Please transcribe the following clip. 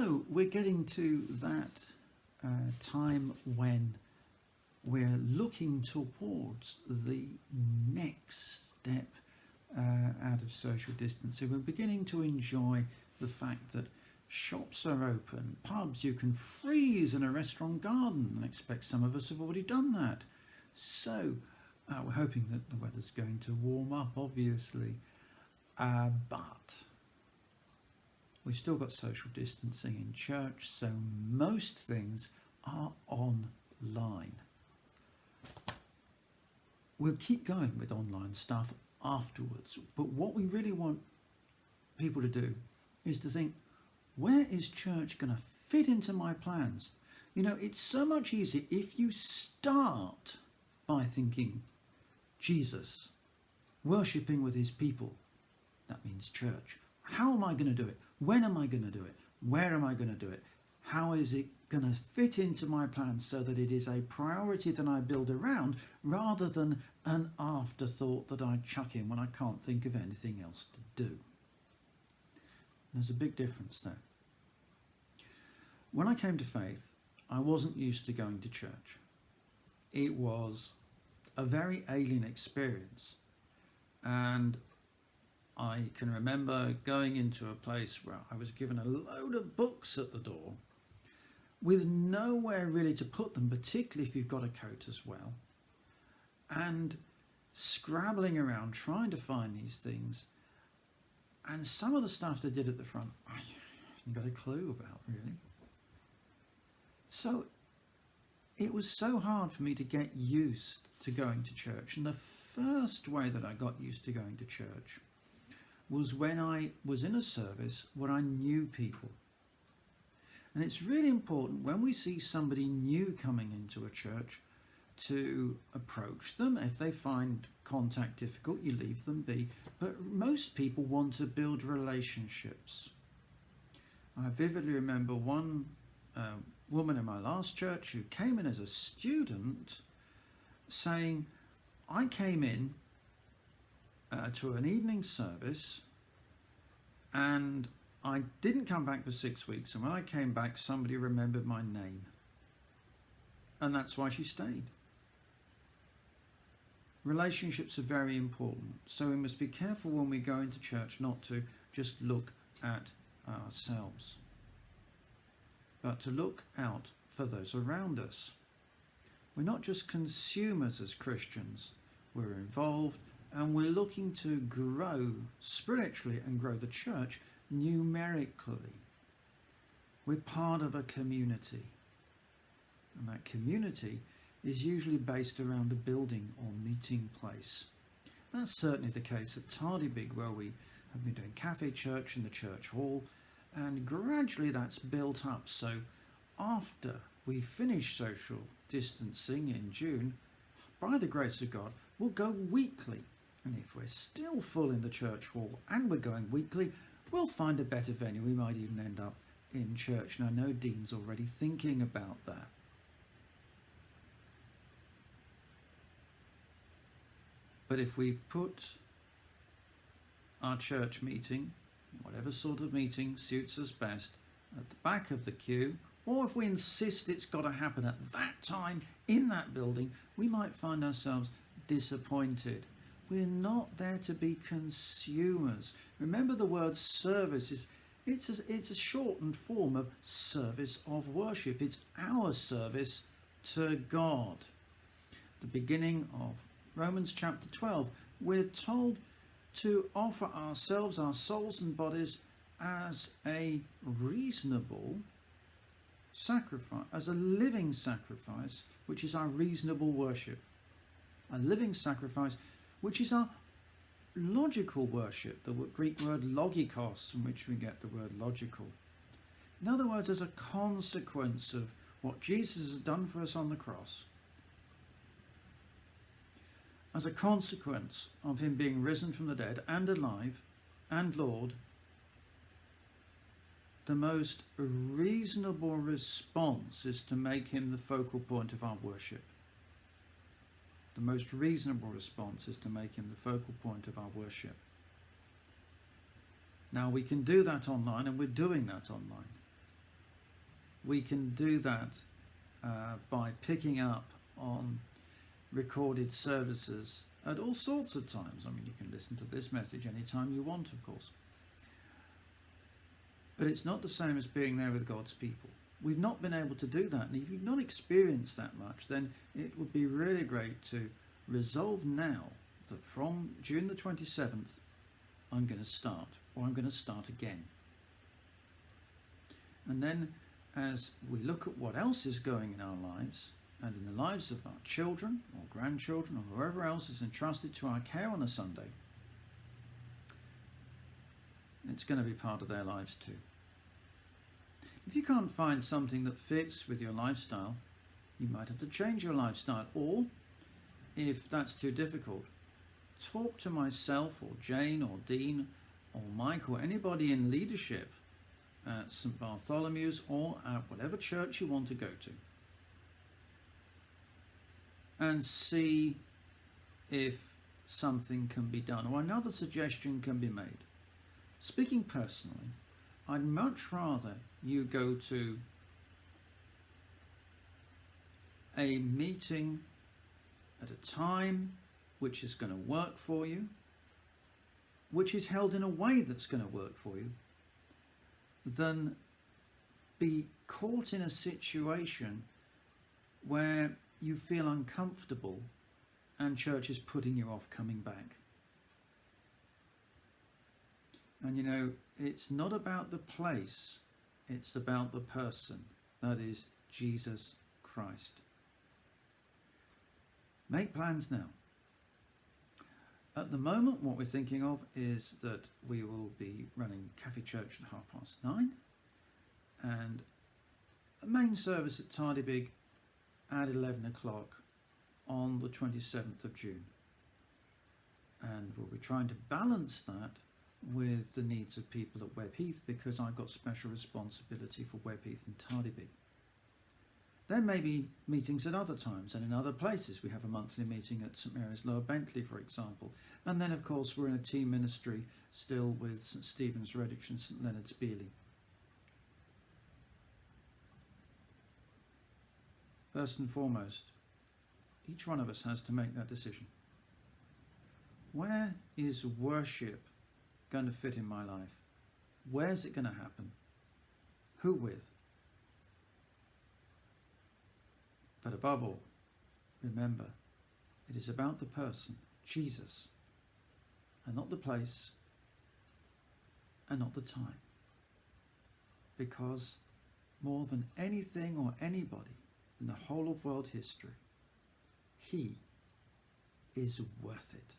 So we're getting to that time when we're looking towards the next step out of social distancing. We're beginning to enjoy the fact that shops are open, pubs, you can freeze in a restaurant garden, and I expect some of us have already done that. So we're hoping that the weather's going to warm up, obviously, but we've still got social distancing in church, so most things are online. We'll keep going with online stuff afterwards, but what we really want people to do is to think, where is church going to fit into my plans? You know, it's so much easier if you start by thinking Jesus, worshipping with his people. That means church. How am I going to do it? When am I going to do it? Where am I going to do it? How is it going to fit into my plans so that it is a priority that I build around rather than an afterthought that I chuck in when I can't think of anything else to do? There's a big difference there. When I came to faith, I wasn't used to going to church. It was a very alien experience. And I can remember going into a place where I was given a load of books at the door with nowhere really to put them, particularly if you've got a coat as well, and scrabbling around trying to find these things. And some of the stuff they did at the front, I haven't got a clue about, really. So it was so hard for me to get used to going to church. And the first way that I got used to going to church was when I was in a service where I knew people. And it's really important when we see somebody new coming into a church to approach them. If they find contact difficult, you leave them be. But most people want to build relationships. I vividly remember one woman in my last church who came in as a student saying, I came in to an evening service and I didn't come back for 6 weeks, and when I came back somebody remembered my name, and that's why she stayed. Relationships are very important, so we must be careful when we go into church not to just look at ourselves, but to look out for those around us. We're not just consumers as Christians, we're involved and we're looking to grow spiritually and grow the church numerically. We're part of a community, and that community is usually based around a building or meeting place. That's certainly the case at Tardebigge, where we have been doing cafe church in the church hall, and gradually that's built up. So after we finish social distancing in June, by the grace of God, we'll go weekly. And if we're still full in the church hall and we're going weekly, we'll find a better venue. We might even end up in church. And I know Dean's already thinking about that. But if we put our church meeting, whatever sort of meeting suits us best, at the back of the queue, or if we insist it's got to happen at that time in that building, we might find ourselves disappointed. We're not there to be consumers. Remember, the word service it's a shortened form of service of worship. It's our service to God. The beginning of Romans chapter 12, we're told to offer ourselves, our souls and bodies, as a reasonable sacrifice, as a living sacrifice, which is our reasonable worship. A living sacrifice, which is our logical worship, the Greek word logikos, from which we get the word logical. In other words, as a consequence of what Jesus has done for us on the cross, as a consequence of him being risen from the dead and alive and Lord, the most reasonable response is to make him the focal point of our worship. The most reasonable response is to make him the focal point of our worship. Now, we can do that online, and we're doing that online. we can do that by picking up on recorded services at all sorts of times. I mean, you can listen to this message anytime you want, of course. But it's not the same as being there with God's people. We've not been able to do that. And if you've not experienced that much, then it would be really great to resolve now that from June the 27th, I'm going to start, or I'm going to start again. And then as we look at what else is going in our lives, and in the lives of our children or grandchildren or whoever else is entrusted to our care on a Sunday, it's going to be part of their lives too. If you can't find something that fits with your lifestyle, you might have to change your lifestyle. Or, if that's too difficult, talk to myself or Jane or Dean or Mike or anybody in leadership at St. Bartholomew's or at whatever church you want to go to, and see if something can be done or another suggestion can be made. Speaking personally, I'd much rather you go to a meeting at a time which is going to work for you, which is held in a way that's going to work for you, than be caught in a situation where you feel uncomfortable and church is putting you off coming back. And you know, it's not about the place, it's about the person, that is Jesus Christ. Make plans now. At the moment, what we're thinking of is that we will be running Cafe Church at 9:30 and a main service at Tardybig at 11 o'clock on the 27th of June. And we'll be trying to balance that with the needs of people at Webb Heath, because I've got special responsibility for Webb Heath and Tardybig. There may be meetings at other times and in other places. We have a monthly meeting at St Mary's Lower Bentley, for example. And then, of course, we're in a team ministry still with St Stephen's Redditch and St Leonard's Beeley. First and foremost, each one of us has to make that decision. Where is worship going to fit in my life? Where's it going to happen? Who with? But above all, remember, it is about the person, Jesus, and not the place, and not the time. Because more than anything or anybody in the whole of world history, he is worth it.